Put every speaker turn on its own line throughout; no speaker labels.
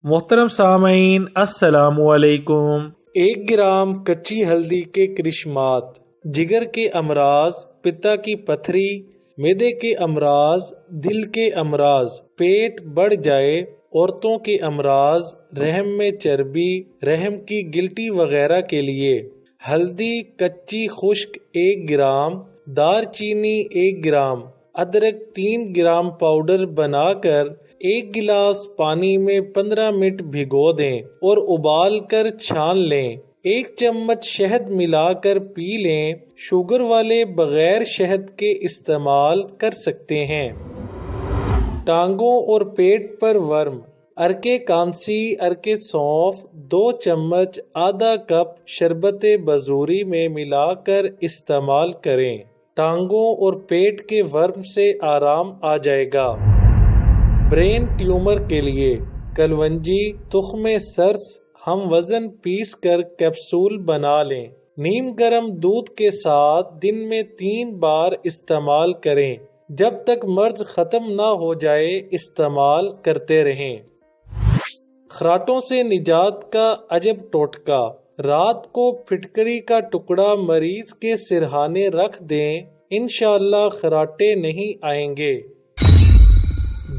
محترم سامعین السلام علیکم۔
1 گرام کچی ہلدی کے کرشمات: جگر کے امراض، پتا کی پتھری، معدے کے امراض، دل کے امراض، پیٹ بڑھ جائے، عورتوں کے امراض، رحم میں چربی، رحم کی گلٹی وغیرہ کے لیے ہلدی کچی خشک 1 گرام، دار چینی 1 گرام، ادرک 3 گرام پاؤڈر بنا کر 1 گلاس پانی میں 15 منٹ بھگو دیں اور ابال کر چھان لیں۔ 1 چمچ شہد ملا کر پی لیں۔ شوگر والے بغیر شہد کے استعمال کر سکتے ہیں۔ ٹانگوں اور پیٹ پر ورم: ارکے کانسی، ارکے سونف 2 چمچ آدھا کپ شربت بزوری میں ملا کر استعمال کریں۔ ٹانگوں اور پیٹ کے ورم سے آرام آ جائے گا۔ برین ٹیومر کے لیے کلونجی، تخم سرس ہم وزن پیس کر کیپسول بنا لیں۔ نیم گرم دودھ کے ساتھ دن میں 3 بار استعمال کریں۔ جب تک مرض ختم نہ ہو جائے استعمال کرتے رہیں۔ خراٹوں سے نجات کا عجب ٹوٹکا: رات کو پھٹکری کا ٹکڑا مریض کے سرہانے رکھ دیں، انشاءاللہ خراٹے نہیں آئیں گے۔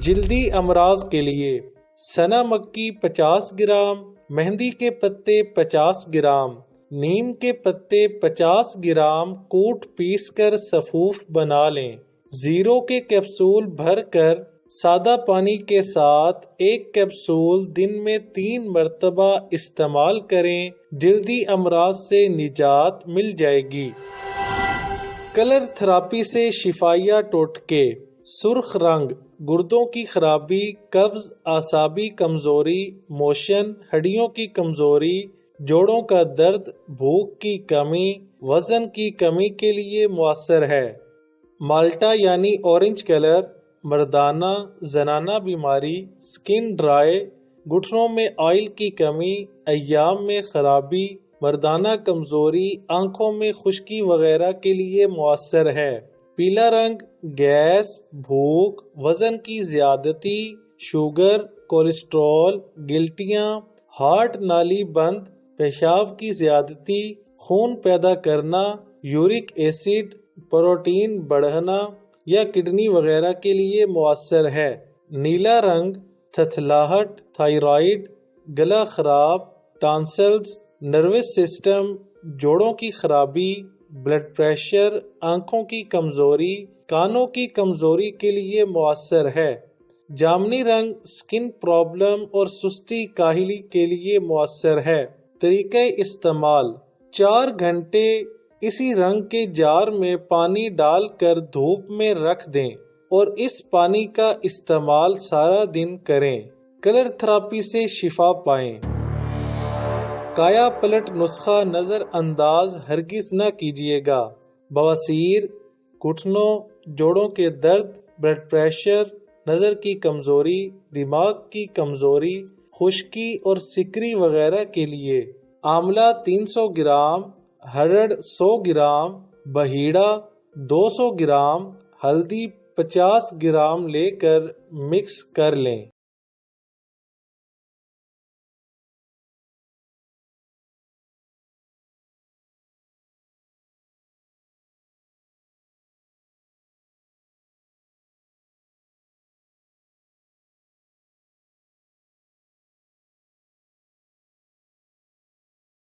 جلدی امراض کے لیے سنا مکی 50 گرام، مہندی کے پتے 50 گرام، نیم کے پتے 50 گرام کوٹ پیس کر سفوف بنا لیں۔ 0 کے کیپسول بھر کر سادہ پانی کے ساتھ 1 کیپسول دن میں 3 مرتبہ استعمال کریں، جلدی امراض سے نجات مل جائے گی۔ کلر تھراپی سے شفائیہ ٹوٹکے: سرخ رنگ گردوں کی خرابی، قبض، اعصابی کمزوری، موشن، ہڈیوں کی کمزوری، جوڑوں کا درد، بھوک کی کمی، وزن کی کمی کے لیے مؤثر ہے۔ مالٹا یعنی اورنج کلر مردانہ زنانہ بیماری، سکن ڈرائی، گھٹنوں میں آئل کی کمی، ایام میں خرابی، مردانہ کمزوری، آنکھوں میں خشکی وغیرہ کے لیے مؤثر ہے۔ پیلا رنگ گیس، بھوک، وزن کی زیادتی، شوگر، کولیسٹرول، گلٹیاں، ہارٹ نالی بند، پیشاب کی زیادتی، خون پیدا کرنا، یورک ایسڈ، پروٹین بڑھنا یا کڈنی وغیرہ کے لیے مؤثر ہے۔ نیلا رنگ تھتلاہٹ، تھائرائیڈ، گلا خراب، ٹانسلز، نروس سسٹم، جوڑوں کی خرابی، بلڈ پریشر، آنکھوں کی کمزوری، کانوں کی کمزوری کے لیے مؤثر ہے۔ جامنی رنگ سکن پرابلم اور سستی کاہلی کے لیے مؤثر ہے۔ طریقہ استعمال: 4 گھنٹے اسی رنگ کے جار میں پانی ڈال کر دھوپ میں رکھ دیں اور اس پانی کا استعمال سارا دن کریں۔ کلر تھراپی سے شفا پائیں۔ کایا پلٹ نسخہ نظر انداز ہرگز نہ کیجیے گا۔ بواسیر، گھٹنوں، جوڑوں کے درد، بلڈ پریشر، نظر کی کمزوری، دماغ کی کمزوری، خشکی اور سکری وغیرہ کے لیے آملہ 300 گرام، ہرڑ 100 گرام، بہیڑا 200 گرام، ہلدی 50 گرام لے کر مکس کر لیں۔